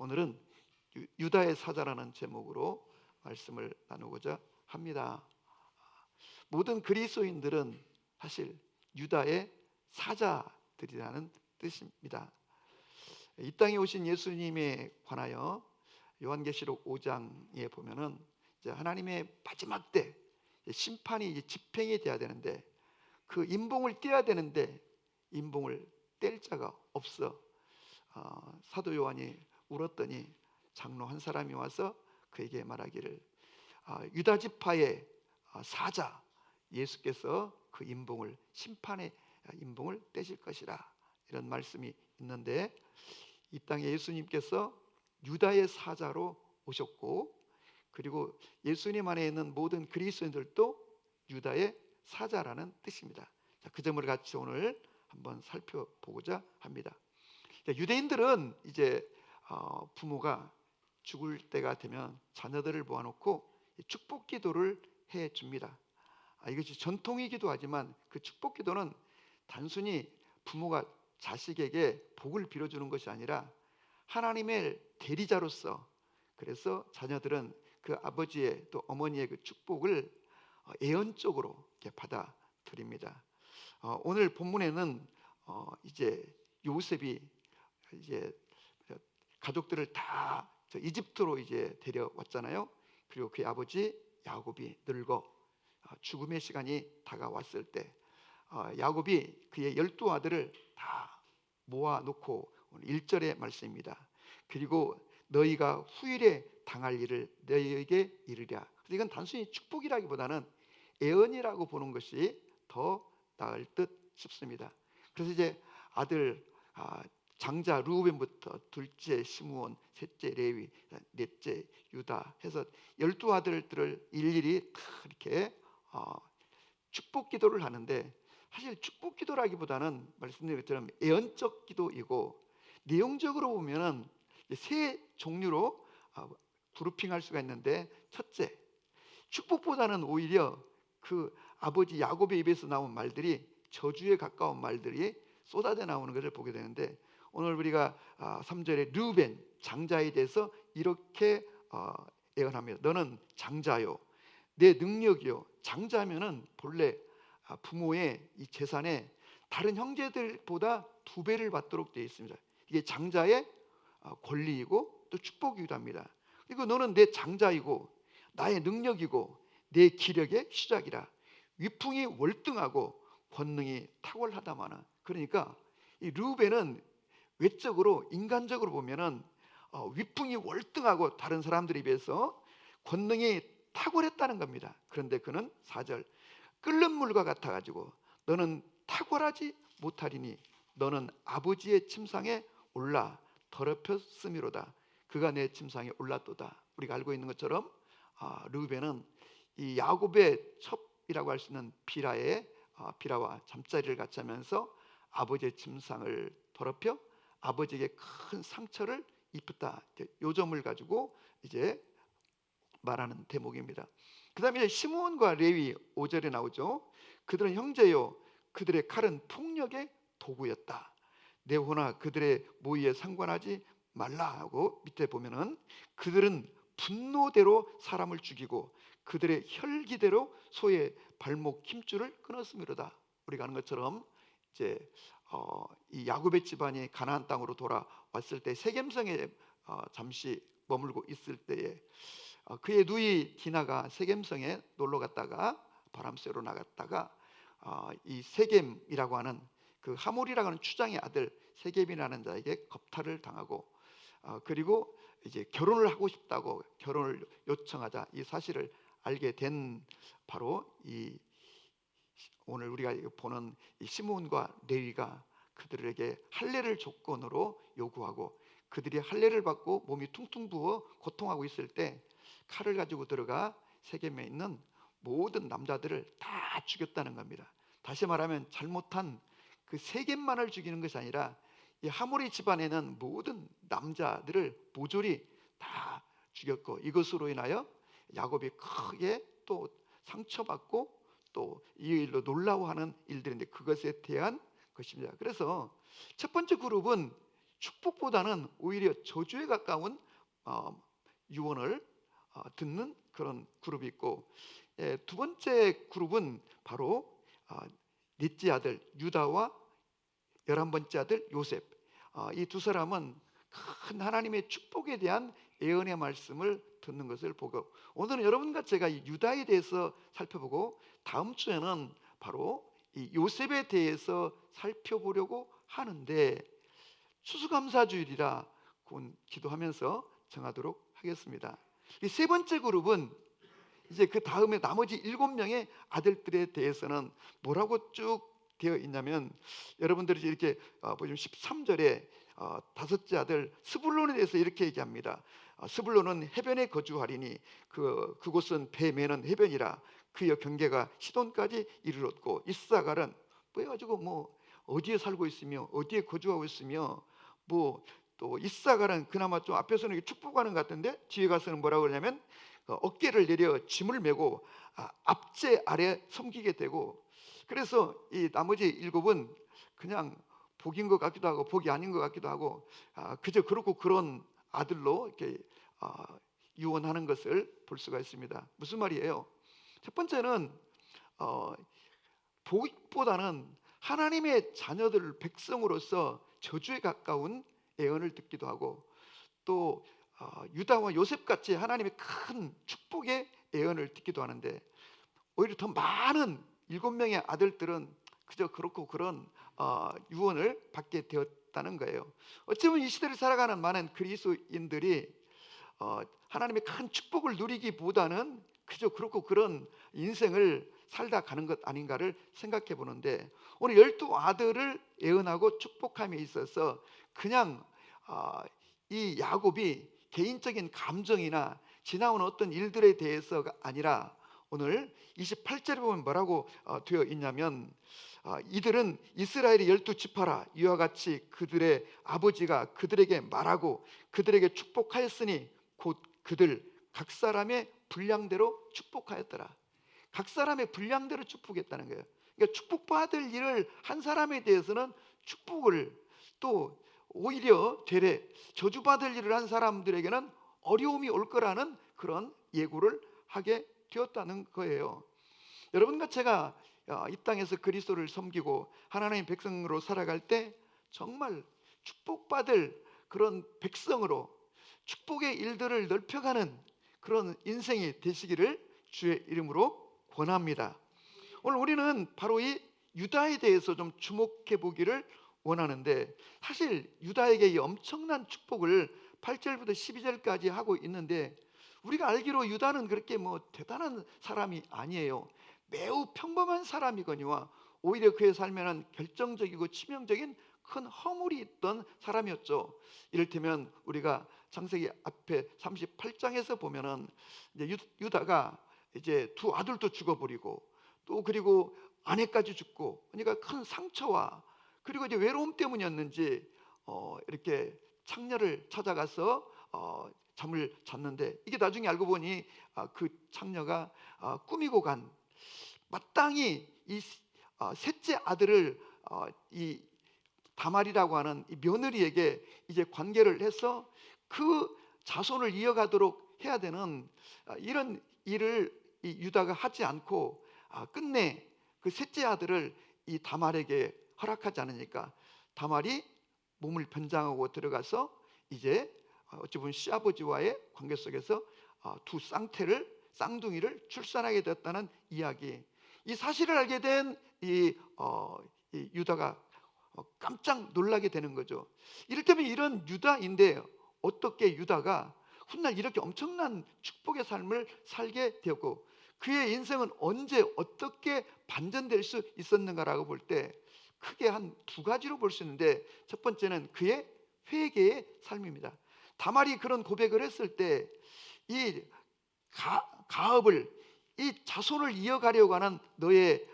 오늘은 유다의 사자라는 제목으로 말씀을 나누고자 합니다. 모든 그리스도인들은 사실 유다의 사자들이라는 뜻입니다. 이 땅에 오신 예수님에 관하여 요한계시록 5장에 보면은 이제 하나님의 마지막 때 심판이 이제 집행이 돼야 되는데, 그 임봉을 떼야 되는데 임봉을 뗄 자가 없어 사도 요한이 울었더니 장로 한 사람이 와서 그에게 말하기를, 유다 지파의 사자 예수께서 그 임봉을, 심판의 임봉을 떼실 것이라, 이런 말씀이 있는데, 이 땅에 예수님께서 유다의 사자로 오셨고, 그리고 예수님 안에 있는 모든 그리스도인들도 유다의 사자라는 뜻입니다. 그 점을 같이 오늘 한번 살펴보고자 합니다. 유대인들은 이제 부모가 죽을 때가 되면 자녀들을 모아놓고 축복 기도를 해줍니다. 이것이 전통이기도 하지만, 그 축복 기도는 단순히 부모가 자식에게 복을 빌어주는 것이 아니라 하나님의 대리자로서, 그래서 자녀들은 그 아버지의 또 어머니의 그 축복을 예언적으로 이렇게 받아들입니다. 오늘 본문에는 이제 요셉이 이제 가족들을 다 이집트로 이제 데려왔잖아요. 그리고 그의 아버지 야곱이 늙어 죽음의 시간이 다가왔을 때 야곱이 그의 12아들을 다 모아놓고, 오늘 1절의 말씀입니다. 그리고 너희가 후일에 당할 일을 너희에게 이르랴. 이건 단순히 축복이라기보다는 예언이라고 보는 것이 더 나을 듯 싶습니다. 그래서 이제 아들 장자 르우벤부터 둘째 시므온, 셋째 레위, 넷째 유다 해서 12아들들을 일일이 다 이렇게 축복 기도를 하는데, 사실 축복 기도라기보다는 말씀드린 것처럼 예언적 기도이고, 내용적으로 보면은 세 종류로 그룹핑할 수가 있는데, 첫째, 축복보다는 오히려 그 아버지 야곱의 입에서 나온 말들이 저주에 가까운 말들이 쏟아져 나오는 것을 보게 되는데, 오늘 우리가 3절에 르우벤 장자에 대해서 이렇게 예언합니다. 너는 장자요, 내 능력이요. 장자면은 본래 부모의 이 재산에 다른 형제들보다 2배를 받도록 되어 있습니다. 이게 장자의 권리이고 또 축복이기도 합니다. 그리고 너는 내 장자이고 나의 능력이고 내 기력의 시작이라. 위풍이 월등하고 권능이 탁월하다마는. 그러니까 이 르우벤은 외적으로, 인간적으로 보면은 위풍이 월등하고 다른 사람들에 비해서 권능이 탁월했다는 겁니다. 그런데 그는 4절, 끓는 물과 같아 가지고 너는 탁월하지 못하리니 너는 아버지의 침상에 올라 더럽혔음이로다. 그가 내 침상에 올랐도다. 우리가 알고 있는 것처럼 르우벤은 이 야곱의 첩이라고 할 수 있는 비라와 잠자리를 같이 하면서 아버지의 침상을 더럽혀 아버지에게 큰 상처를 입혔다. 요 점을 가지고 이제 말하는 대목입니다. 그 다음에 시므온과 레위 5절에 나오죠. 그들은 형제요, 그들의 칼은 폭력의 도구였다. 내 호나 그들의 모의에 상관하지 말라 하고, 밑에 보면은 그들은 분노대로 사람을 죽이고 그들의 혈기대로 소의 발목 힘줄을 끊었음이로다. 우리가 아는 것처럼 이제 이 야곱의 집안이 가나안 땅으로 돌아왔을 때 세겜성에 잠시 머물고 있을 때에 그의 누이 디나가 세겜성에 놀러 갔다가 바람 쐬러 나갔다가 이 세겜이라고 하는 그 하몰이라고 하는 추장의 아들 세겜이라는 자에게 겁탈을 당하고, 그리고 이제 결혼을 하고 싶다고 결혼을 요청하자 이 사실을 알게 된 바로 이 오늘 우리가 보는 이 시므온과 레위가 그들에게 할례를 조건으로 요구하고, 그들이 할례를 받고 몸이 퉁퉁 부어 고통하고 있을 때 칼을 가지고 들어가 세겜에 있는 모든 남자들을 다 죽였다는 겁니다. 다시 말하면 잘못한 그 세겜만을 죽이는 것이 아니라 이 하몰의 집안에는 모든 남자들을 모조리 다 죽였고, 이것으로 인하여 야곱이 크게 또 상처받고 또 이 일로 놀라워하는 일들인데, 그것에 대한 것입니다. 그래서 첫 번째 그룹은 축복보다는 오히려 저주에 가까운 어, 유언을 듣는 그런 그룹이 있고, 두 번째 그룹은 바로 넷째 아들 유다와 11번째 아들 요셉, 이 두 사람은 큰 하나님의 축복에 대한 예언의 말씀을 듣는 것을 보고, 오늘은 여러분과 제가 이 유다에 대해서 살펴보고 다음 주에는 바로 이 요셉에 대해서 살펴보려고 하는데, 추수감사주일이라 기도하면서 정하도록 하겠습니다. 이 세 번째 그룹은 이제 그 다음에 나머지 7명의 아들들에 대해서는 뭐라고 쭉 되어 있냐면, 여러분들이 이렇게 보시면 13절에 다섯째 아들 스불론에 대해서 이렇게 얘기합니다. 스불론은 해변에 거주하리니 그곳은 배 매는 해변이라 그의 경계가 시돈까지 이르렀고, 이사갈은 그래가지고 뭐 어디에 살고 있으며 어디에 거주하고 있으며, 뭐 또 이사갈은 그나마 좀 앞에서는 축복하는 것 같은데 뒤에 가서는 뭐라고 그러냐면 어깨를 내려 짐을 메고 앞제 아래 섬기게 되고, 그래서 이 나머지 7은 그냥 복인 것 같기도 하고 복이 아닌 것 같기도 하고, 그저 그렇고 그런 아들로 이렇게 유언하는 것을 볼 수가 있습니다. 무슨 말이에요? 첫 번째는 복보다는 하나님의 자녀들 백성으로서 저주에 가까운 예언을 듣기도 하고, 또 유다와 요셉같이 하나님의 큰 축복의 예언을 듣기도 하는데, 오히려 더 많은 7명의 아들들은 그저 그렇고 그런 유언을 받게 되었다는 거예요. 어쩌면 이 시대를 살아가는 많은 그리스도인들이 하나님의 큰 축복을 누리기보다는 그저 그렇고 그런 인생을 살다 가는 것 아닌가를 생각해 보는데, 오늘 12아들을 예언하고 축복함에 있어서 그냥 이 야곱이 개인적인 감정이나 지나온 어떤 일들에 대해서가 아니라, 오늘 28절에 보면 뭐라고 되어 있냐면, 이들은 이스라엘의 12지파라 이와 같이 그들의 아버지가 그들에게 말하고 그들에게 축복하였으니 곧 그들 각 사람의 분량대로 축복하였더라. 각 사람의 분량대로 축복했다는 거예요. 그러니까 축복받을 일을 한 사람에 대해서는 축복을, 또 오히려 되레 저주받을 일을 한 사람들에게는 어려움이 올 거라는 그런 예고를 하게 되었다는 거예요. 여러분과 제가 이 땅에서 그리스도를 섬기고 하나님의 백성으로 살아갈 때 정말 축복받을 그런 백성으로 축복의 일들을 넓혀가는 그런 인생이 되시기를 주의 이름으로 권합니다. 오늘 우리는 바로 이 유다에 대해서 좀 주목해 보기를 원하는데, 사실 유다에게 이 엄청난 축복을 8절부터 12절까지 하고 있는데, 우리가 알기로 유다는 그렇게 뭐 대단한 사람이 아니에요. 매우 평범한 사람이거니와 오히려 그의 삶에는 결정적이고 치명적인 큰 허물이 있던 사람이었죠. 이를테면 우리가 창세기 앞에 38장에서 보면은 이제 유다가 이제 두 아들도 죽어버리고, 또 그리고 아내까지 죽고, 그러니까 큰 상처와 그리고 이제 외로움 때문이었는지 이렇게 창녀를 찾아가서 잠을 잤는데, 이게 나중에 알고 보니 그 창녀가 꾸미고 간, 마땅히 이 셋째 아들을 이 다말이라고 하는 이 며느리에게 이제 관계를 해서 그 자손을 이어가도록 해야 되는 이런 일을 이 유다가 하지 않고 끝내 그 셋째 아들을 이 다말에게 허락하지 않으니까, 다말이 몸을 변장하고 들어가서 이제 어찌 보면 시아버지와의 관계 속에서 두 쌍둥이를 출산하게 되었다는 이야기. 이 사실을 알게 된 이 유다가 깜짝 놀라게 되는 거죠. 이를테면 이런 유다인데 어떻게 유다가 훗날 이렇게 엄청난 축복의 삶을 살게 되었고, 그의 인생은 언제 어떻게 반전될 수 있었는가라고 볼 때 크게 한 두 가지로 볼 수 있는데, 첫 번째는 그의 회개의 삶입니다. 다말이 그런 고백을 했을 때 이 가업을, 이 자손을 이어가려고 하는 너의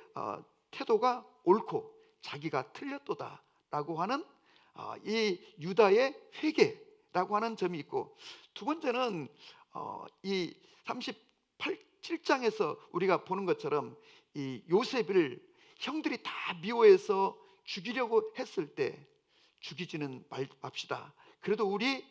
태도가 옳고 자기가 틀렸도다 라고 하는 이 유다의 회개라고 하는 점이 있고, 두 번째는 이 37장에서 우리가 보는 것처럼 이 요셉을 형들이 다 미워해서 죽이려고 했을 때 죽이지는 맙시다. 그래도 우리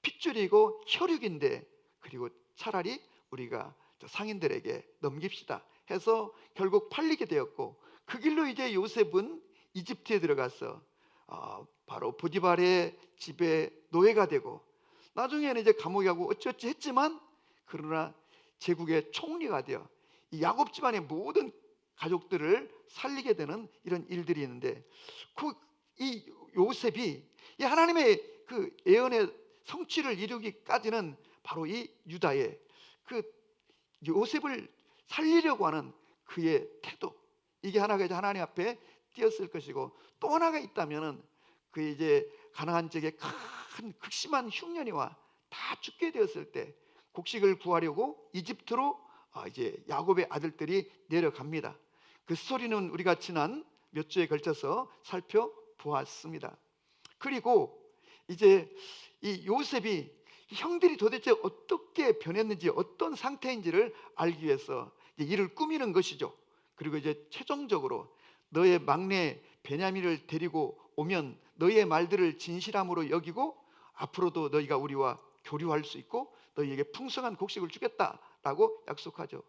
핏줄이고 혈육인데, 그리고 차라리 우리가 저 상인들에게 넘깁시다 해서 결국 팔리게 되었고, 그 길로 이제 요셉은 이집트에 들어가서 바로 보디발의 집에 노예가 되고, 나중에는 이제 감옥에 가고 어찌어찌 했지만, 그러나 제국의 총리가 되어 이 야곱 집안의 모든 가족들을 살리게 되는 이런 일들이 있는데, 이 요셉이 이 하나님의 그 예언의 성취를 이루기까지는 바로 이 유다의 그 요셉을 살리려고 하는 그의 태도, 이게 하나가 이제 하나님 앞에 띄었을 것이고, 또 하나가 있다면은 그 이제 가나안 지역에 큰 극심한 흉년이와 다 죽게 되었을 때 곡식을 구하려고 이집트로 이제 야곱의 아들들이 내려갑니다. 그 스토리는 우리가 지난 몇 주에 걸쳐서 살펴보았습니다. 그리고 이제 이 요셉이 형들이 도대체 어떻게 변했는지, 어떤 상태인지를 알기 위해서 이제 이를 꾸미는 것이죠. 그리고 이제 최종적으로 너의 막내 베냐민을 데리고 오면 너희의 말들을 진실함으로 여기고 앞으로도 너희가 우리와 교류할 수 있고 너희에게 풍성한 곡식을 주겠다라고 약속하죠.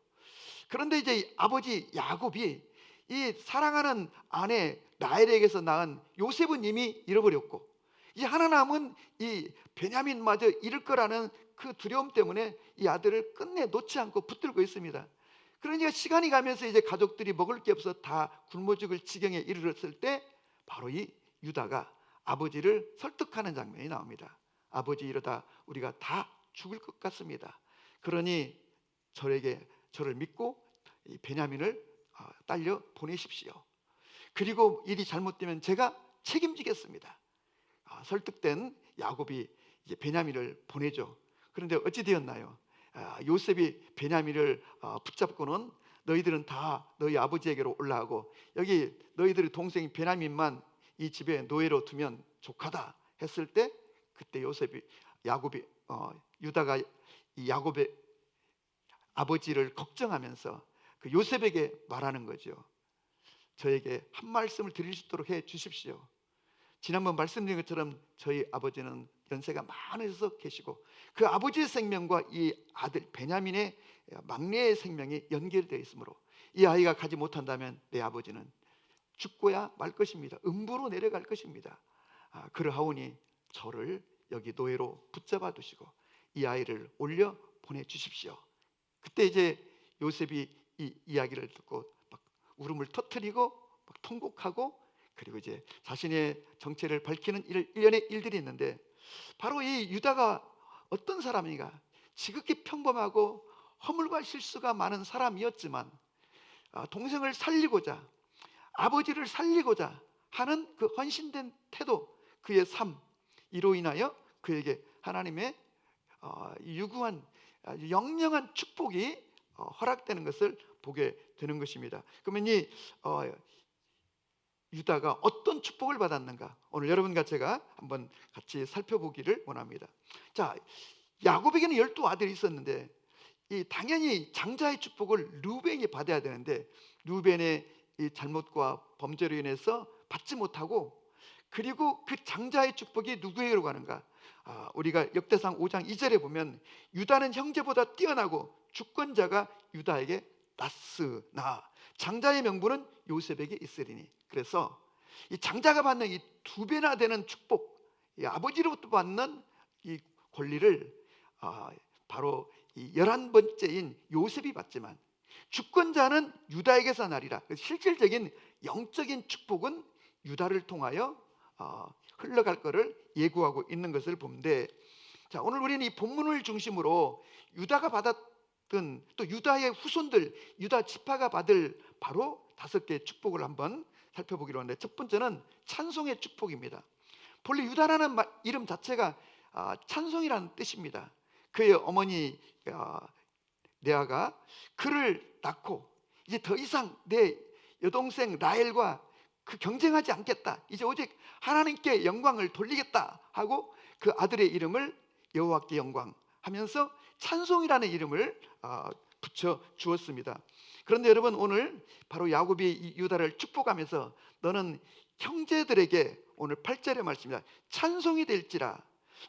그런데 이제 아버지 야곱이 이 사랑하는 아내 라헬에게서 낳은 요셉은 이미 잃어버렸고, 이 하나 남은 이 베냐민마저 잃을 거라는 그 두려움 때문에 이 아들을 끝내 놓지 않고 붙들고 있습니다. 그러니까 시간이 가면서 이제 가족들이 먹을 게 없어 다 굶어 죽을 지경에 이르렀을 때 바로 이 유다가 아버지를 설득하는 장면이 나옵니다. 아버지, 이러다 우리가 다 죽을 것 같습니다. 그러니 저를 믿고 이 베냐민을 딸려 보내십시오. 그리고 일이 잘못되면 제가 책임지겠습니다. 설득된 야곱이 이제 베냐민을 보내죠. 그런데 어찌 되었나요? 요셉이 베냐민을 붙잡고는 너희들은 다 너희 아버지에게로 올라가고 여기 너희들의 동생인 베냐민만 이 집에 노예로 두면 족하다 했을 때, 그때 유다가 이 야곱의 아버지를 걱정하면서 그 요셉에게 말하는 거죠. 저에게 한 말씀을 드릴 수 있도록 해 주십시오. 지난번 말씀드린 것처럼 저희 아버지는 연세가 많으셔서 계시고, 그 아버지의 생명과 이 아들 베냐민의 막내의 생명이 연결되어 있으므로 이 아이가 가지 못한다면 내 아버지는 죽고야 말 것입니다. 음부로 내려갈 것입니다. 그러하오니 저를 여기 노예로 붙잡아 두시고 이 아이를 올려 보내주십시오. 그때 이제 요셉이 이 이야기를 듣고 막 울음을 터뜨리고 막 통곡하고, 그리고 이제 자신의 정체를 밝히는 일련의 일들이 있는데, 바로 이 유다가 어떤 사람인가, 지극히 평범하고 허물과 실수가 많은 사람이었지만 동생을 살리고자, 아버지를 살리고자 하는 그 헌신된 태도, 그의 삶, 이로 인하여 그에게 하나님의 유구한 영영한 축복이 허락되는 것을 보게 되는 것입니다. 그러면 이 유다가 어떤 축복을 받았는가, 오늘 여러분과 제가 한번 같이 살펴보기를 원합니다. 자, 야곱에게는 12아들이 있었는데 당연히 장자의 축복을 르우벤이 받아야 되는데, 르우벤의 이 잘못과 범죄로 인해서 받지 못하고, 그리고 그 장자의 축복이 누구에게로 가는가? 우리가 역대상 5장 2절에 보면 유다는 형제보다 뛰어나고 주권자가 유다에게 났으나 장자의 명분은 요셉에게 있으리니. 그래서 이 장자가 받는 이 2배나 되는 축복, 이 아버지로부터 받는 이 권리를 바로 이 11번째인 요셉이 받지만, 주권자는 유다에게서 나리라. 실질적인 영적인 축복은 유다를 통하여 흘러갈 것을 예고하고 있는 것을 보는데, 자, 오늘 우리는 이 본문을 중심으로 유다가 받았던, 또 유다의 후손들, 유다 지파가 받을 바로 5개의 축복을 한번 살펴보기로 하는데, 첫 번째는 찬송의 축복입니다. 본래 유다라는 이름 자체가 찬송이라는 뜻입니다. 그의 어머니 레아가 그를 낳고 이제 더 이상 내 여동생 라헬과 그 경쟁하지 않겠다, 이제 오직 하나님께 영광을 돌리겠다 하고 그 아들의 이름을 여호와께 영광 하면서 찬송이라는 이름을 붙여 주었습니다. 그런데 여러분, 오늘 바로 야곱이 이 유다를 축복하면서 너는 형제들에게 오늘 8절의 말씀입니다. 찬송이 될지라.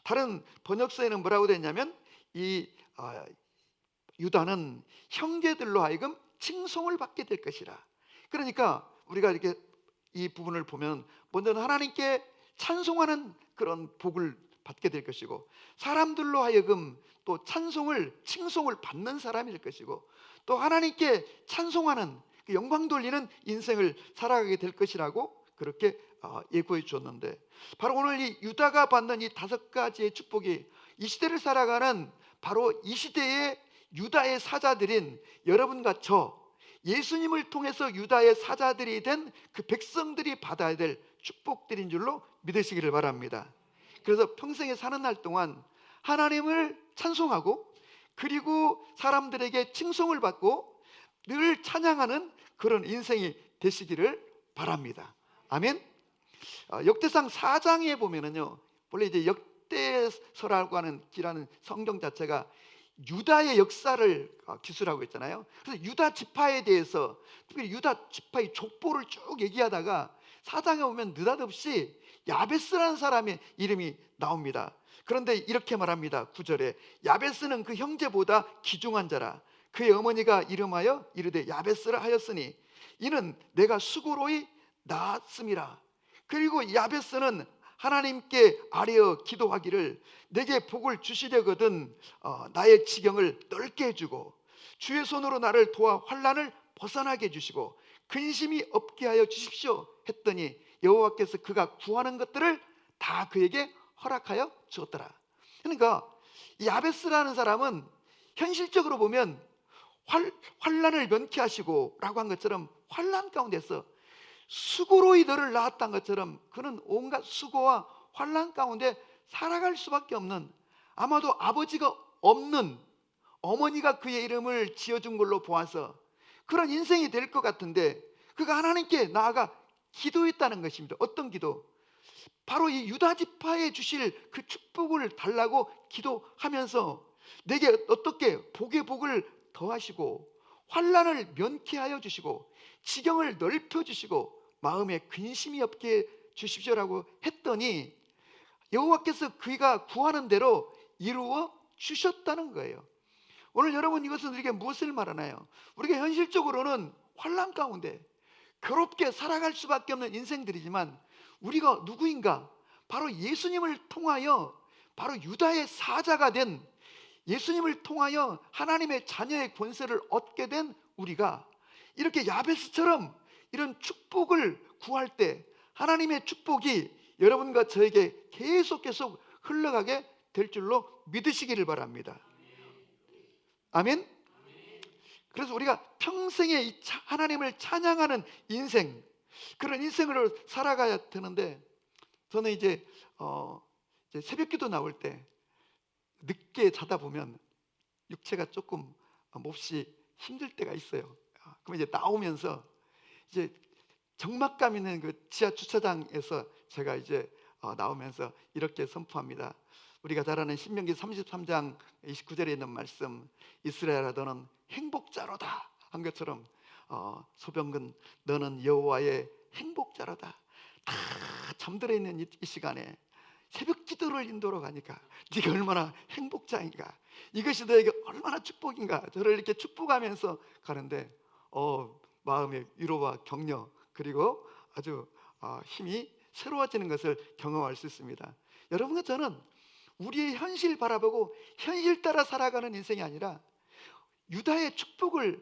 다른 번역서에는 뭐라고 되냐면 이 유다는 형제들로 하여금 칭송을 받게 될 것이라. 그러니까 우리가 이렇게 이 부분을 보면 먼저는 하나님께 찬송하는 그런 복을 받게 될 것이고, 사람들로 하여금 또 칭송을 받는 사람이 될 것이고, 또 하나님께 찬송하는 영광 돌리는 인생을 살아가게 될 것이라고 그렇게 예고해 주었는데, 바로 오늘 이 유다가 받는 이 5가지의 축복이 이 시대를 살아가는 바로 이 시대의 유다의 사자들인 여러분과 저, 예수님을 통해서 유다의 사자들이 된 그 백성들이 받아야 될 축복들인 줄로 믿으시기를 바랍니다. 그래서 평생에 사는 날 동안 하나님을 찬송하고, 그리고 사람들에게 칭송을 받고 늘 찬양하는 그런 인생이 되시기를 바랍니다. 아멘. 역대상 4장에 보면은요, 원래 이제 역대서라고 하는 기라는 성경 자체가 유다의 역사를 기술하고 있잖아요. 그래서 유다 지파에 대해서, 특별히 유다 지파의 족보를 쭉 얘기하다가 4장에 오면 느닷없이 야베스라는 사람의 이름이 나옵니다. 그런데 이렇게 말합니다. 9절에 야베스는 그 형제보다 귀중한 자라. 그의 어머니가 이름하여 이르되 야베스라 하였으니 이는 내가 수고로이 낳았음이라. 그리고 야베스는 하나님께 아뢰어 기도하기를 내게 복을 주시려거든 나의 지경을 넓게 해주고 주의 손으로 나를 도와 환난을 벗어나게 해주시고 근심이 없게 하여 주십시오 했더니 여호와께서 그가 구하는 것들을 다 그에게 허락하여 주었더라. 그러니까 야베스라는 사람은 현실적으로 보면 환난을 면케하시고 라고 한 것처럼 환난 가운데서 수고로이 너를 낳았다는 것처럼 그는 온갖 수고와 환난 가운데 살아갈 수밖에 없는, 아마도 아버지가 없는 어머니가 그의 이름을 지어준 걸로 보아서 그런 인생이 될 것 같은데, 그가 하나님께 나아가 기도했다는 것입니다. 어떤 기도? 바로 이 유다 지파에 주실 그 축복을 달라고 기도하면서 내게 어떻게 복의 복을 더하시고 환난을 면케하여 주시고 지경을 넓혀 주시고 마음에 근심이 없게 주십시오라고 했더니 여호와께서 그가 구하는 대로 이루어 주셨다는 거예요. 오늘 여러분, 이것은 우리에게 무엇을 말하나요? 우리가 현실적으로는 환난 가운데 괴롭게 살아갈 수밖에 없는 인생들이지만 우리가 누구인가? 바로 예수님을 통하여, 바로 유다의 사자가 된 예수님을 통하여 하나님의 자녀의 권세를 얻게 된 우리가 이렇게 야베스처럼 이런 축복을 구할 때 하나님의 축복이 여러분과 저에게 계속 흘러가게 될 줄로 믿으시기를 바랍니다. 아멘. 그래서 우리가 평생에 하나님을 찬양하는 인생, 그런 인생으로 살아가야 되는데, 저는 이제 새벽기도 나올 때 늦게 자다 보면 육체가 조금 몹시 힘들 때가 있어요. 그럼 이제 나오면서 이제 적막감 있는 그 지하 주차장에서 제가 이제 나오면서 이렇게 선포합니다. 우리가 잘 아는 신명기 33장 29절에 있는 말씀, 이스라엘아 너는 행복자로다 한 것처럼 소병근 너는 여호와의 행복자로다. 다 잠들어 있는 이 시간에 새벽 기도를 인도로 가니까 네가 얼마나 행복자인가, 이것이 너에게 얼마나 축복인가, 저를 이렇게 축복하면서 가는데 마음의 위로와 격려, 그리고 아주 힘이 새로워지는 것을 경험할 수 있습니다. 여러분과 저는 우리의 현실 바라보고 현실 따라 살아가는 인생이 아니라 유다의 축복을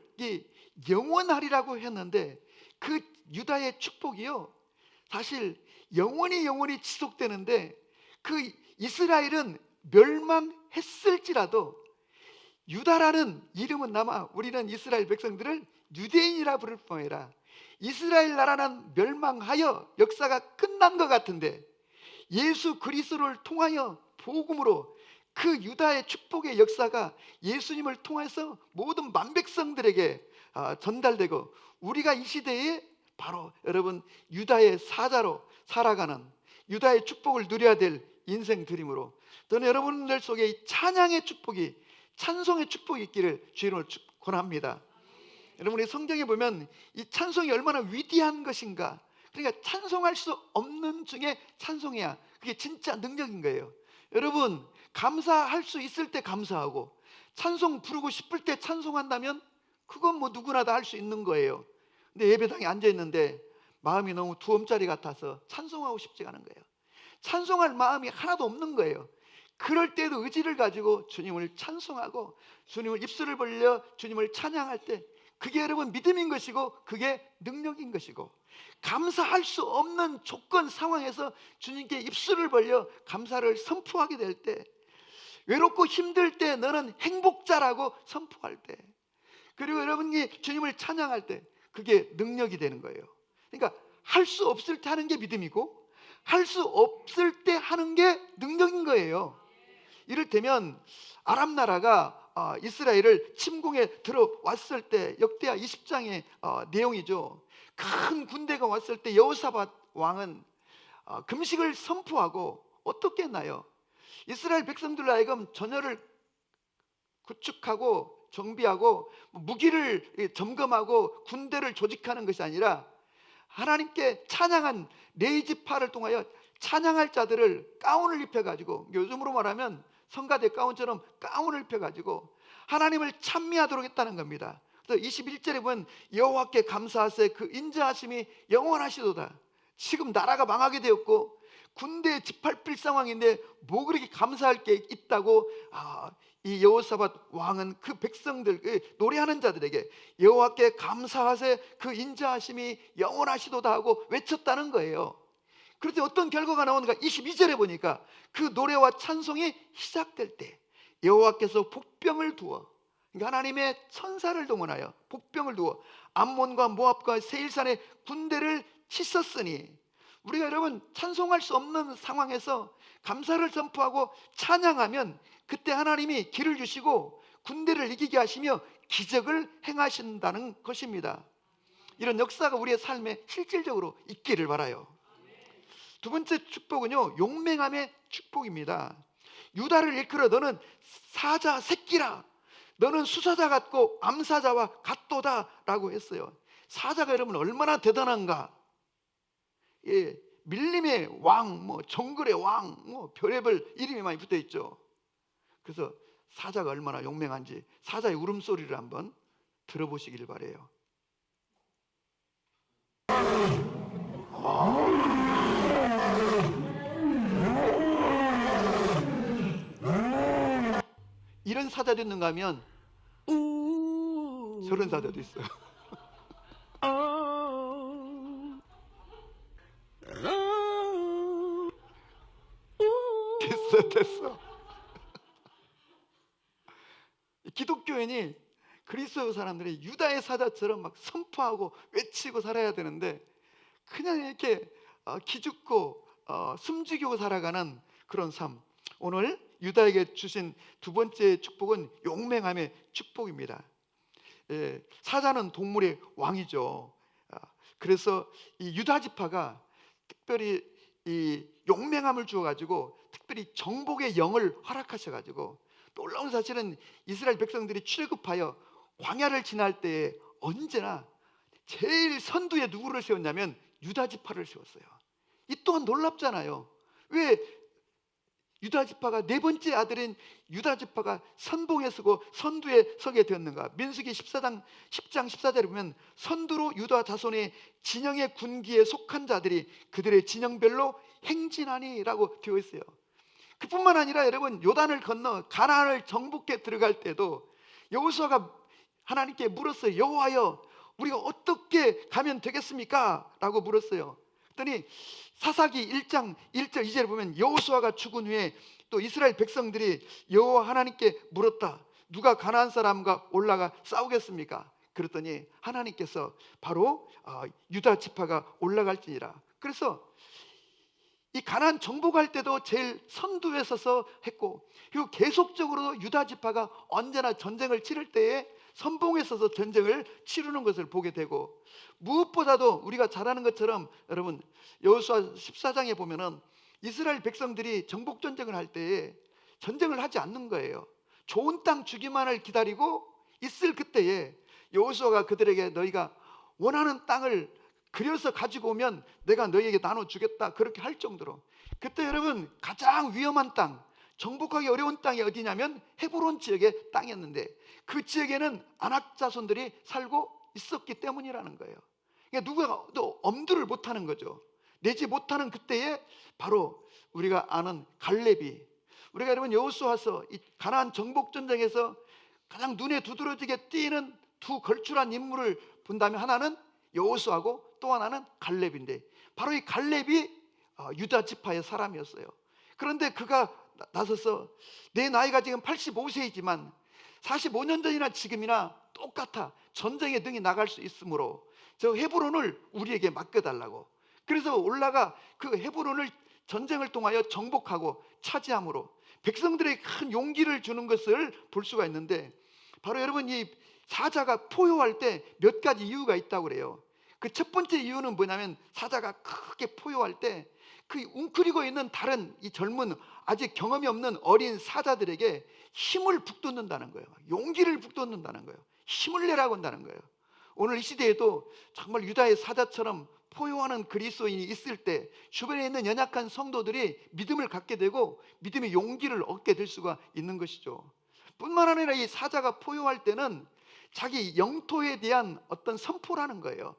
영원하리라고 했는데, 그 유다의 축복이요 사실 영원히 지속되는데, 그 이스라엘은 멸망했을지라도 유다라는 이름은 남아 우리는 이스라엘 백성들을 유대인이라 부를 뿐 아니라 이스라엘 나라는 멸망하여 역사가 끝난 것 같은데 예수 그리스도를 통하여 복음으로 그 유다의 축복의 역사가 예수님을 통해서 모든 만백성들에게 전달되고 우리가 이 시대에 바로 여러분 유다의 사자로 살아가는, 유다의 축복을 누려야 될 인생들이므로 저는 여러분들 속에 이 찬양의 축복이, 찬송의 축복이 있기를 주님을 권합니다. 여러분, 우리 성경에 보면 이 찬송이 얼마나 위대한 것인가, 그러니까 찬송할 수 없는 중에 찬송해야 그게 진짜 능력인 거예요. 여러분, 감사할 수 있을 때 감사하고 찬송 부르고 싶을 때 찬송한다면 그건 뭐 누구나 다 할 수 있는 거예요. 근데 예배당에 앉아 있는데 마음이 너무 두엄짜리 같아서 찬송하고 싶지가 않은 거예요. 찬송할 마음이 하나도 없는 거예요. 그럴 때도 의지를 가지고 주님을 찬송하고 주님을 입술을 벌려 주님을 찬양할 때 그게 여러분 믿음인 것이고 그게 능력인 것이고, 감사할 수 없는 조건 상황에서 주님께 입술을 벌려 감사를 선포하게 될 때, 외롭고 힘들 때 너는 행복자라고 선포할 때, 그리고 여러분이 주님을 찬양할 때 그게 능력이 되는 거예요. 그러니까 할 수 없을 때 하는 게 믿음이고 할 수 없을 때 하는 게 능력인 거예요. 이를테면 아람 나라가 이스라엘을 침공에 들어왔을 때, 역대하 20장의 내용이죠. 큰 군대가 왔을 때 여호사밧 왕은 금식을 선포하고 어떻게 했나요? 이스라엘 백성들로 하여금 전열을 구축하고 정비하고 무기를 점검하고 군대를 조직하는 것이 아니라 하나님께 찬양한 레이지파를 통하여 찬양할 자들을 가운을 입혀가지고, 요즘으로 말하면 성가대 가운처럼 가운을 입혀가지고 하나님을 찬미하도록 했다는 겁니다. 그래서 21절에 보면 여호와께 감사하세 그 인자하심이 영원하시도다. 지금 나라가 망하게 되었고 군대에 짓밟힐 상황인데 뭐 그렇게 감사할 게 있다고 이 여호사밧 왕은 그 백성들, 노래하는 자들에게 여호와께 감사하세 그 인자하심이 영원하시도다 하고 외쳤다는 거예요. 그런데 어떤 결과가 나오는가? 22절에 보니까 그 노래와 찬송이 시작될 때 여호와께서 복병을 두어, 그러니까 하나님의 천사를 동원하여 복병을 두어 암몬과 모압과 세일산의 군대를 씻었으니, 우리가 여러분 찬송할 수 없는 상황에서 감사를 선포하고 찬양하면 그때 하나님이 길을 주시고 군대를 이기게 하시며 기적을 행하신다는 것입니다. 이런 역사가 우리의 삶에 실질적으로 있기를 바라요. 두 번째 축복은요, 용맹함의 축복입니다. 유다를 일컬어 너는 사자 새끼라, 너는 수사자 같고 암사자와 같도다 라고 했어요. 사자가 여러분 얼마나 대단한가. 밀림의 왕, 정글의 왕, 별의별 이름이 많이 붙어 있죠. 그래서 사자가 얼마나 용맹한지 사자의 울음소리를 한번 들어보시길 바래요. 이런 사자도 있는가 하면 저런 사자도 있어요. 됐어. 기독교인이 그리스도 사람들이 유다의 사자처럼 막 선포하고 외치고 살아야 되는데 그냥 이렇게 기죽고 숨죽이고 살아가는 그런 삶. 오늘 유다에게 주신 두 번째 축복은 용맹함의 축복입니다. 사자는 동물의 왕이죠. 그래서 이 유다 지파가 특별히 이 용맹함을 주어가지고 특별히 정복의 영을 허락하셔가지고, 놀라운 사실은 이스라엘 백성들이 출애굽하여 광야를 지날 때에 언제나 제일 선두에 누구를 세웠냐면 유다 지파를 세웠어요. 이 또한 놀랍잖아요. 왜 유다 지파가, 네 번째 아들인 유다 지파가 선봉에 서고 선두에 서게 되었는가? 민수기 10장 14절에 보면 선두로 유다 자손의 진영의 군기에 속한 자들이 그들의 진영별로 행진하니라고 되어 있어요. 그뿐만 아니라 여러분, 요단을 건너 가나안을 정복해 들어갈 때도 여호수아가 하나님께 물었어요. 여호와여, 우리가 어떻게 가면 되겠습니까? 라고 물었어요. 그랬더니 사사기 1장 1절 2절에 보면 여호수아가 죽은 후에 또 이스라엘 백성들이 여호와 하나님께 물었다. 누가 가나안 사람과 올라가 싸우겠습니까? 그랬더니 하나님께서 바로 유다 지파가 올라갈지니라. 그래서 이 가나안 정복할 때도 제일 선두에 서서 했고, 그리고 계속적으로 유다 지파가 언제나 전쟁을 치를 때에 선봉에 서서 전쟁을 치르는 것을 보게 되고, 무엇보다도 우리가 잘 아는 것처럼 여러분 여호수아 14장에 보면은 이스라엘 백성들이 정복 전쟁을 할 때에 전쟁을 하지 않는 거예요. 좋은 땅 주기만을 기다리고 있을 그때에 여호수아가 그들에게 너희가 원하는 땅을 그려서 가지고 오면 내가 너희에게 나눠주겠다, 그렇게 할 정도로. 그때 여러분 가장 위험한 땅, 정복하기 어려운 땅이 어디냐면 헤브론 지역의 땅이었는데, 그 지역에는 아낙 자손들이 살고 있었기 때문이라는 거예요. 그러니까 누가 또 엄두를 못하는 거죠. 내지 못하는 그때에 바로 우리가 아는 갈렙이, 우리가 여러분 여호수아서 이 가나안 정복 전쟁에서 가장 눈에 두드러지게 띄는 두 걸출한 인물을 본다면 하나는 여호수아고 또 하나는 갈렙인데, 바로 이 갈렙이 유다 지파의 사람이었어요. 그런데 그가 나서서, 내 나이가 지금 85세이지만 45년 전이나 지금이나 똑같아, 전쟁에 능히 나갈 수 있으므로 저 헤브론을 우리에게 맡겨달라고. 그래서 올라가 그 헤브론을 전쟁을 통하여 정복하고 차지함으로 백성들에게 큰 용기를 주는 것을 볼 수가 있는데, 바로 여러분 이 사자가 포효할 때 몇 가지 이유가 있다고 그래요. 그 첫 번째 이유는 뭐냐면, 사자가 크게 포효할 때 그 웅크리고 있는 다른 이 젊은 아직 경험이 없는 어린 사자들에게 힘을 북돋는다는 거예요. 용기를 북돋는다는 거예요. 힘을 내라고 한다는 거예요. 오늘 이 시대에도 정말 유다의 사자처럼 포효하는 그리스도인이 있을 때 주변에 있는 연약한 성도들이 믿음을 갖게 되고 믿음의 용기를 얻게 될 수가 있는 것이죠. 뿐만 아니라 이 사자가 포효할 때는 자기 영토에 대한 어떤 선포라는 거예요.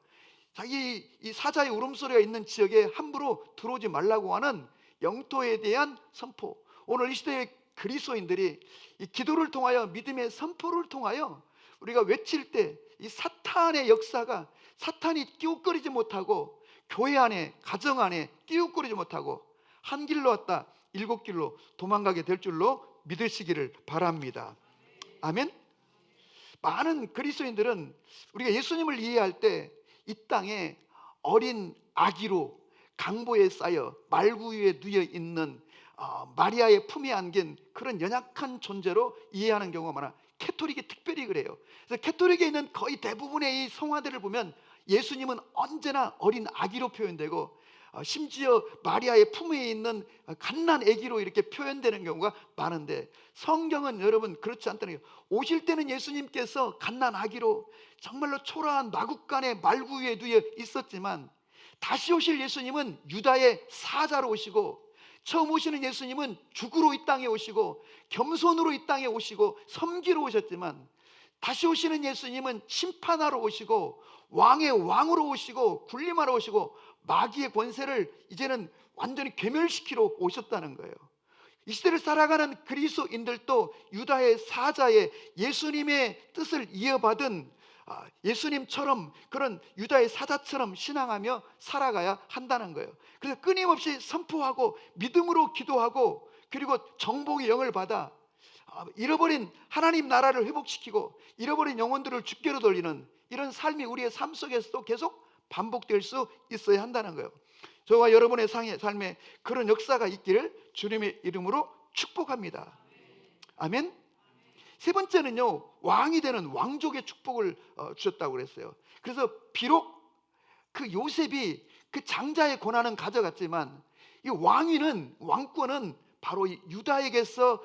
자기 이 사자의 울음소리가 있는 지역에 함부로 들어오지 말라고 하는 영토에 대한 선포. 오늘 이 시대의 그리스도인들이 이 기도를 통하여, 믿음의 선포를 통하여 우리가 외칠 때 이 사탄의 역사가, 사탄이 끼웃거리지 못하고 교회 안에, 가정 안에 끼웃거리지 못하고 한 길로 왔다 7길로 도망가게 될 줄로 믿으시기를 바랍니다. 아멘. 많은 그리스도인들은 우리가 예수님을 이해할 때 이 땅에 어린 아기로 강보에 쌓여 말구 위에 누워 있는 마리아의 품에 안긴 그런 연약한 존재로 이해하는 경우가 많아. 캐토릭이 특별히 그래요. 그래서 캐토릭에 있는 거의 대부분의 이 성화들을 보면 예수님은 언제나 어린 아기로 표현되고, 심지어 마리아의 품에 있는 갓난 아기로 이렇게 표현되는 경우가 많은데, 성경은 여러분 그렇지 않다는 거예요. 오실 때는 예수님께서 갓난 아기로 정말로 초라한 마국간의 말구 위에 누워 있었지만, 다시 오실 예수님은 유다의 사자로 오시고, 처음 오시는 예수님은 죽으로 이 땅에 오시고 겸손으로 이 땅에 오시고 섬기러 오셨지만, 다시 오시는 예수님은 심판하러 오시고 왕의 왕으로 오시고 군림하러 오시고 마귀의 권세를 이제는 완전히 괴멸시키러 오셨다는 거예요. 이 시대를 살아가는 그리스도인들도 유다의 사자의 예수님의 뜻을 이어받은 예수님처럼, 그런 유다의 사자처럼 신앙하며 살아가야 한다는 거예요. 그래서 끊임없이 선포하고 믿음으로 기도하고, 그리고 정복의 영을 받아 잃어버린 하나님 나라를 회복시키고 잃어버린 영혼들을 주께로 돌리는 이런 삶이 우리의 삶 속에서도 계속 반복될 수 있어야 한다는 거예요. 저와 여러분의 삶에 그런 역사가 있기를 주님의 이름으로 축복합니다. 아멘. 세 번째는요, 왕이 되는 왕족의 축복을 주셨다고 그랬어요. 그래서 비록 그 요셉이 그 장자의 권한은 가져갔지만, 이 왕권은 바로 이 유다에게서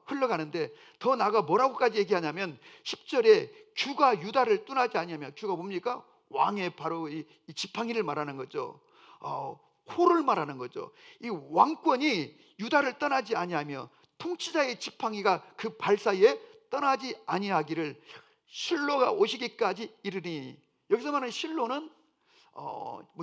흘러가는데, 더 나아가 뭐라고까지 얘기하냐면 10절에 주가 유다를 떠나지 아니하며, 주가 뭡니까? 왕의 바로 이 지팡이를 말하는 거죠. 호를 말하는 거죠. 이 왕권이 유다를 떠나지 아니하며 통치자의 지팡이가 그 발 사이에 떠나지 아니하기를 실로가 오시기까지 이르니. 여기서 말하는 실로는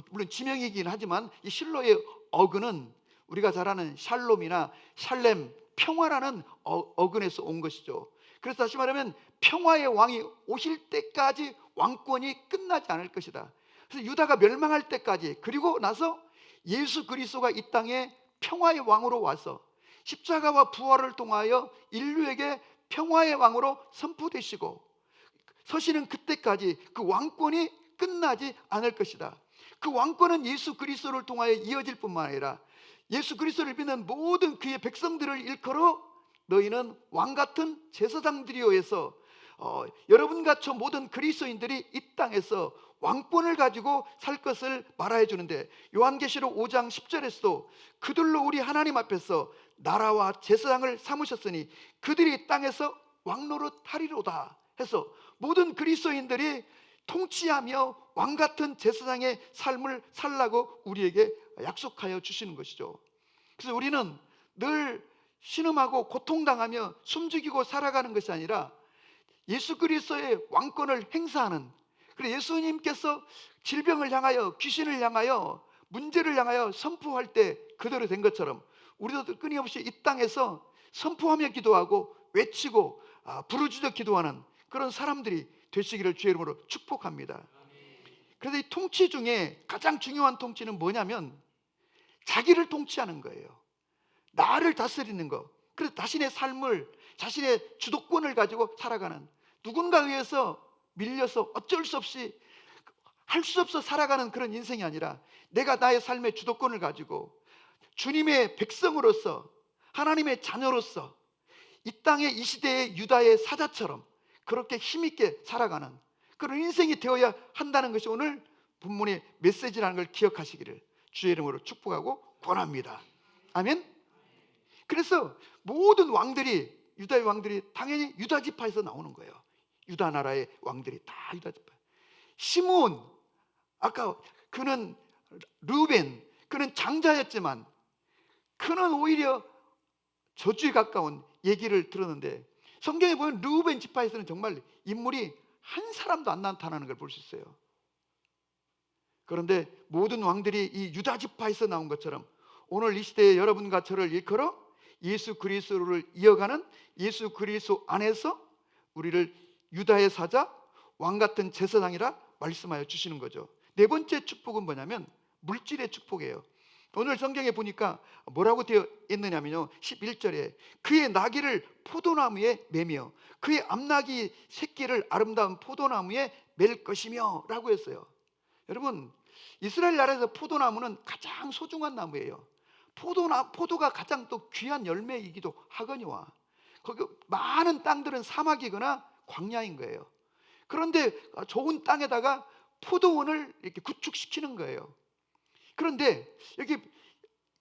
물론 지명이긴 하지만 이 실로의 어근은 우리가 잘 아는 샬롬이나 샬렘, 평화라는 어근에서 온 것이죠. 그래서 다시 말하면 평화의 왕이 오실 때까지 왕권이 끝나지 않을 것이다. 그래서 유다가 멸망할 때까지, 그리고 나서 예수 그리스도가 이 땅에 평화의 왕으로 와서 십자가와 부활을 통하여 인류에게 평화의 왕으로 선포되시고 서시는 그때까지 그 왕권이 끝나지 않을 것이다. 그 왕권은 예수 그리스도를 통하여 이어질 뿐만 아니라 예수 그리스도를 믿는 모든 그의 백성들을 일컬어 너희는 왕같은 제사장들이요 해서 여러분과 저 모든 그리스도인들이 이 땅에서 왕권을 가지고 살 것을 말하여 주는데, 요한계시록 5장 10절에서도 그들로 우리 하나님 앞에서 나라와 제사장을 삼으셨으니 그들이 땅에서 왕노릇 하리로다 해서 모든 그리스도인들이 통치하며 왕 같은 제사장의 삶을 살라고 우리에게 약속하여 주시는 것이죠. 그래서 우리는 늘 신음하고 고통당하며 숨죽이고 살아가는 것이 아니라 예수 그리스도의 왕권을 행사하는, 그리고 예수님께서 질병을 향하여, 귀신을 향하여, 문제를 향하여 선포할 때 그대로 된 것처럼 우리도 끊임없이 이 땅에서 선포하며 기도하고 외치고 부르짖어 기도하는 그런 사람들이 되시기를 주의 이름으로 축복합니다. 그래서 이 통치 중에 가장 중요한 통치는 뭐냐면 자기를 통치하는 거예요. 나를 다스리는 거. 그래서 자신의 삶을, 자신의 주도권을 가지고 살아가는, 누군가에 의해서 밀려서 어쩔 수 없이 할 수 없어 살아가는 그런 인생이 아니라 내가 나의 삶의 주도권을 가지고 주님의 백성으로서, 하나님의 자녀로서 이 땅의 이 시대의 유다의 사자처럼 그렇게 힘있게 살아가는 그런 인생이 되어야 한다는 것이 오늘 본문의 메시지라는 걸 기억하시기를 주의 이름으로 축복하고 권합니다. 아멘. 그래서 모든 왕들이, 유다의 왕들이 당연히 유다 지파에서 나오는 거예요. 유다 나라의 왕들이 다 유다 지파. 시므온, 아까 그는 르우벤, 그는 장자였지만 그는 오히려 저주에 가까운 얘기를 들었는데, 성경에 보면 르우벤 지파에서는 정말 인물이 한 사람도 안 나타나는 걸 볼 수 있어요. 그런데 모든 왕들이 이 유다 지파에서 나온 것처럼 오늘 이 시대에 여러분과 저를 일컬어 예수 그리스도를 이어가는, 예수 그리스도 안에서 우리를 유다의 사자, 왕 같은 제사장이라 말씀하여 주시는 거죠. 네 번째 축복은 뭐냐면 물질의 축복이에요. 오늘 성경에 보니까 뭐라고 되어 있느냐면요, 11절에 그의 나귀를 포도나무에 매며 그의 암나귀 새끼를 아름다운 포도나무에 맬 것이며 라고 했어요. 여러분, 이스라엘 나라에서 포도나무는 가장 소중한 나무예요. 포도가 가장 또 귀한 열매이기도 하거니와, 거기 많은 땅들은 사막이거나 광야인 거예요. 그런데 좋은 땅에다가 포도원을 이렇게 구축시키는 거예요. 그런데 여기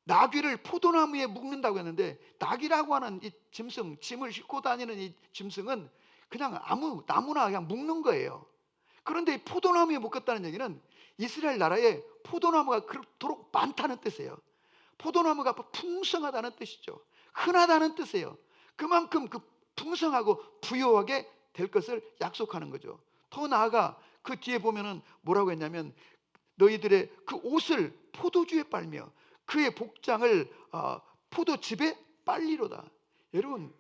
나귀를 포도나무에 묶는다고 했는데, 나귀라고 하는 이 짐승, 짐을 싣고 다니는 이 짐승은 그냥 아무 나무나 그냥 묶는 거예요. 그런데 이 포도나무에 묶었다는 얘기는 이스라엘 나라에 포도나무가 그렇도록 많다는 뜻이에요. 포도나무가 풍성하다는 뜻이죠. 흔하다는 뜻이에요. 그만큼 그 풍성하고 부유하게 될 것을 약속하는 거죠. 더 나아가 그 뒤에 보면은 뭐라고 했냐면 너희들의 그 옷을 포도주에 빨며 그의 복장을 포도즙에 빨리로다. 여러분,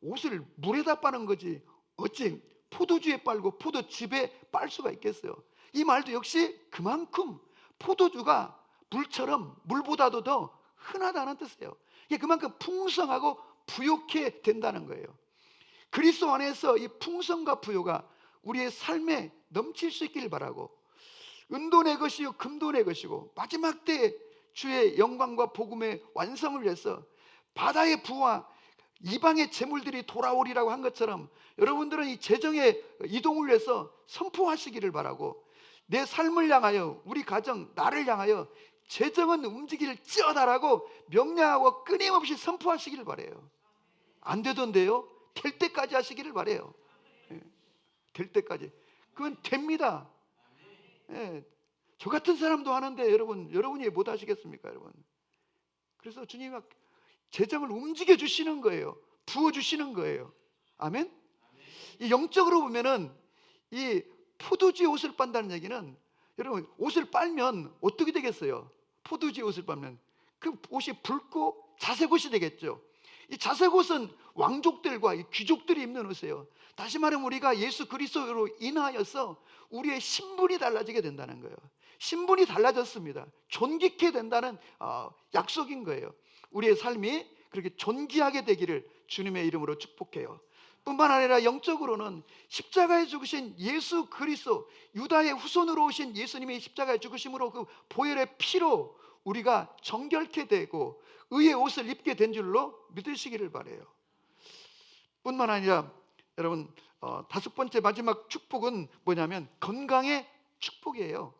옷을 물에다 빠는 거지 어찌 포도주에 빨고 포도즙에 빨 수가 있겠어요? 이 말도 역시 그만큼 포도주가 물처럼, 물보다도 더 흔하다는 뜻이에요. 이게 그만큼 풍성하고 부욕해 된다는 거예요. 그리스도 안에서 이 풍성과 부요가 우리의 삶에 넘칠 수 있기를 바라고, 은도 내 것이요 금도 내 것이고 마지막 때 주의 영광과 복음의 완성을 위해서 바다의 부와 이방의 재물들이 돌아오리라고 한 것처럼 여러분들은 이 재정의 이동을 위해서 선포하시기를 바라고, 내 삶을 향하여, 우리 가정, 나를 향하여 재정은 움직일지어다라고 명령하고 끊임없이 선포하시기를 바라요. 안 되던데요? 될 때까지 하시기를 바라요. 될 때까지. 그건 됩니다. 저 같은 사람도 하는데 여러분이 못 하시겠습니까, 여러분? 그래서 주님이 재정을 움직여 주시는 거예요. 부어 주시는 거예요. 아멘? 이 영적으로 보면은 이 포도주의 옷을 빤다는 얘기는, 여러분, 옷을 빨면 어떻게 되겠어요? 포도주의 옷을 빨면 그 옷이 붉고 자색 옷이 되겠죠. 이 자색 옷은 왕족들과 이 귀족들이 입는 옷이에요. 다시 말하면 우리가 예수 그리스도로 인하여서 우리의 신분이 달라지게 된다는 거예요. 신분이 달라졌습니다. 존귀케 된다는 약속인 거예요. 우리의 삶이 그렇게 존귀하게 되기를 주님의 이름으로 축복해요. 뿐만 아니라 영적으로는 십자가에 죽으신 예수 그리스도, 유다의 후손으로 오신 예수님이 십자가에 죽으심으로 그 보혈의 피로 우리가 정결케 되고 의의 옷을 입게 된 줄로 믿으시기를 바라요. 뿐만 아니라 여러분, 다섯 번째 마지막 축복은 뭐냐면 건강의 축복이에요.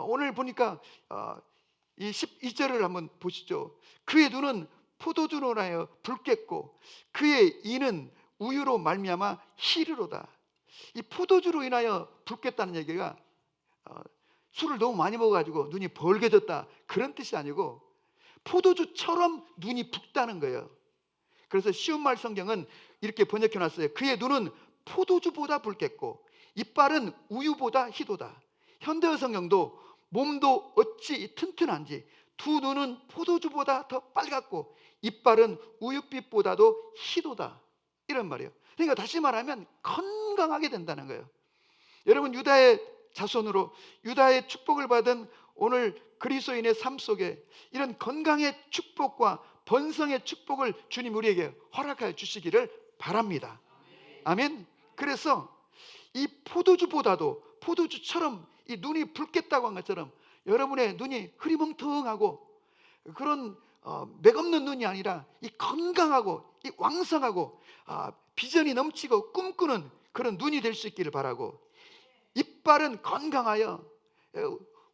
오늘 보니까 이 12절을 한번 보시죠. 그의 눈은 포도주로 인하여 붉겠고 그의 이는 우유로 말미암아 희르로다. 이 포도주로 인하여 붉겠다는 얘기가 술을 너무 많이 먹어가지고 눈이 벌게졌다 그런 뜻이 아니고 포도주처럼 눈이 붉다는 거예요. 그래서 쉬운 말 성경은 이렇게 번역해 놨어요. 그의 눈은 포도주보다 붉겠고 이빨은 우유보다 희도다. 현대어 성경도 몸도 어찌 튼튼한지 두 눈은 포도주보다 더 빨갛고 이빨은 우유빛보다도 희도다, 이런 말이에요. 그러니까 다시 말하면 건강하게 된다는 거예요. 여러분, 유다의 자손으로 유다의 축복을 받은 오늘 그리스도인의 삶 속에 이런 건강의 축복과 번성의 축복을 주님 우리에게 허락하여 주시기를 바랍니다. 아멘. 그래서 이 포도주보다도 포도주처럼 이 눈이 붉겠다고 한 것처럼 여러분의 눈이 흐리멍텅하고 그런 맥없는 눈이 아니라 이 건강하고 이 왕성하고 비전이 넘치고 꿈꾸는 그런 눈이 될 수 있기를 바라고, 이빨은 건강하여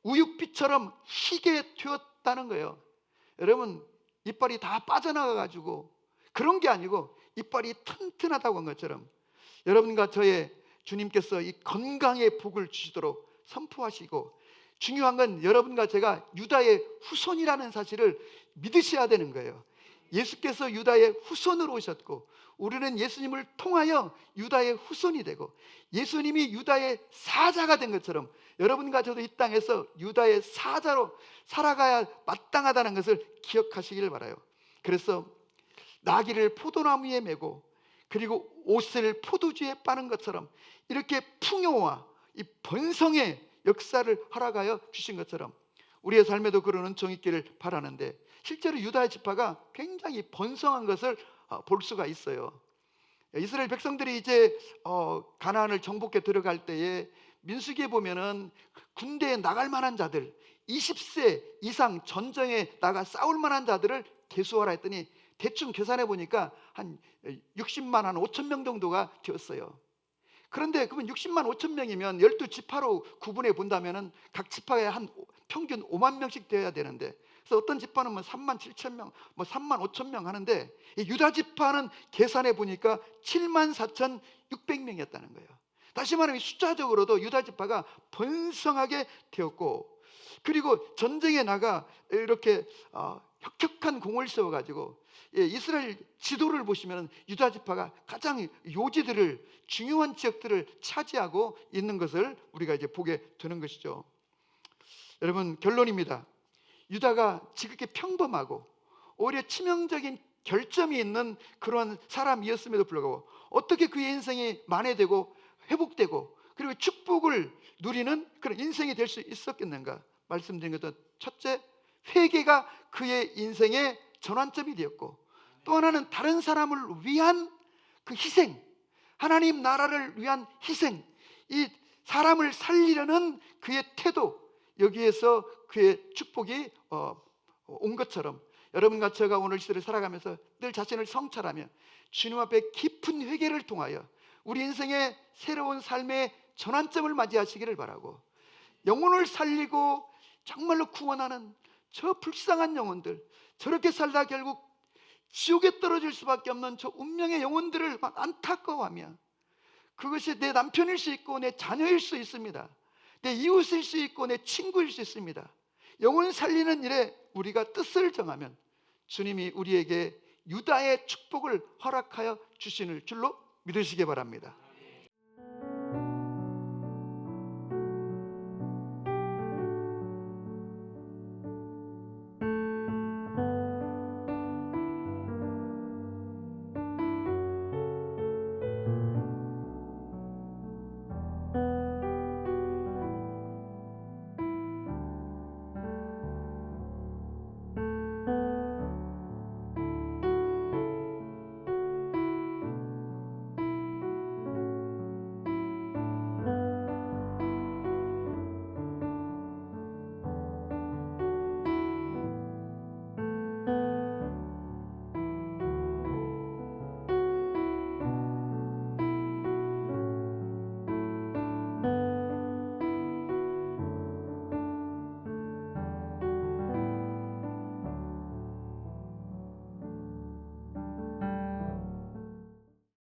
우유빛처럼 희게 되었다는 거예요. 여러분, 이빨이 다 빠져나가가지고 그런 게 아니고 이빨이 튼튼하다고 한 것처럼 여러분과 저의 주님께서 이 건강의 복을 주시도록 선포하시고, 중요한 건 여러분과 제가 유다의 후손이라는 사실을 믿으셔야 되는 거예요. 예수께서 유다의 후손으로 오셨고 우리는 예수님을 통하여 유다의 후손이 되고 예수님이 유다의 사자가 된 것처럼 여러분과 저도 이 땅에서 유다의 사자로 살아가야 마땅하다는 것을 기억하시길 바라요. 그래서 나귀를 포도나무에 메고 그리고 옷을 포도주에 빠는 것처럼 이렇게 풍요와 이 번성의 역사를 허락하여 주신 것처럼 우리의 삶에도 그런 은총이 있기를 바라는데, 실제로 유다의 지파가 굉장히 번성한 것을 볼 수가 있어요. 이스라엘 백성들이 이제 가나안을 정복해 들어갈 때에 민수기에 보면은 군대에 나갈 만한 자들, 20세 이상 전쟁에 나가 싸울 만한 자들을 계수하라 했더니 대충 계산해 보니까 한 60만 한 5천 명 정도가 되었어요. 그런데 그러면 60만 5천 명이면 12지파로 구분해 본다면은 각 지파에 한 평균 5만 명씩 되어야 되는데, 그래서 어떤 지파는 뭐 3만 7천 명, 뭐 3만 5천 명 하는데 이 유다 지파는 계산해 보니까 7만 4천 600명이었다는 거예요. 다시 말하면 숫자적으로도 유다 지파가 번성하게 되었고, 그리고 전쟁에 나가 이렇게 혁혁한 공을 세워가지고 이스라엘 지도를 보시면 유다 지파가 가장 요지들을, 중요한 지역들을 차지하고 있는 것을 우리가 이제 보게 되는 것이죠. 여러분, 결론입니다. 유다가 지극히 평범하고 오히려 치명적인 결점이 있는 그런 사람이었음에도 불구하고 어떻게 그의 인생이 만회되고 회복되고 그리고 축복을 누리는 그런 인생이 될 수 있었겠는가? 말씀드린 것도 첫째, 회개가 그의 인생의 전환점이 되었고, 또 하나는 다른 사람을 위한 그 희생, 하나님 나라를 위한 희생, 이 사람을 살리려는 그의 태도, 여기에서 그의 축복이 온 것처럼 여러분과 제가 오늘 시대를 살아가면서 늘 자신을 성찰하며 주님 앞에 깊은 회개를 통하여 우리 인생의 새로운 삶의 전환점을 맞이하시기를 바라고, 영혼을 살리고 정말로 구원하는 저 불쌍한 영혼들, 저렇게 살다 결국 지옥에 떨어질 수밖에 없는 저 운명의 영혼들을 막 안타까워하며, 그것이 내 남편일 수 있고 내 자녀일 수 있습니다. 내 이웃일 수 있고 내 친구일 수 있습니다. 영혼 살리는 일에 우리가 뜻을 정하면 주님이 우리에게 유다의 축복을 허락하여 주시는 줄로 믿으시기 바랍니다.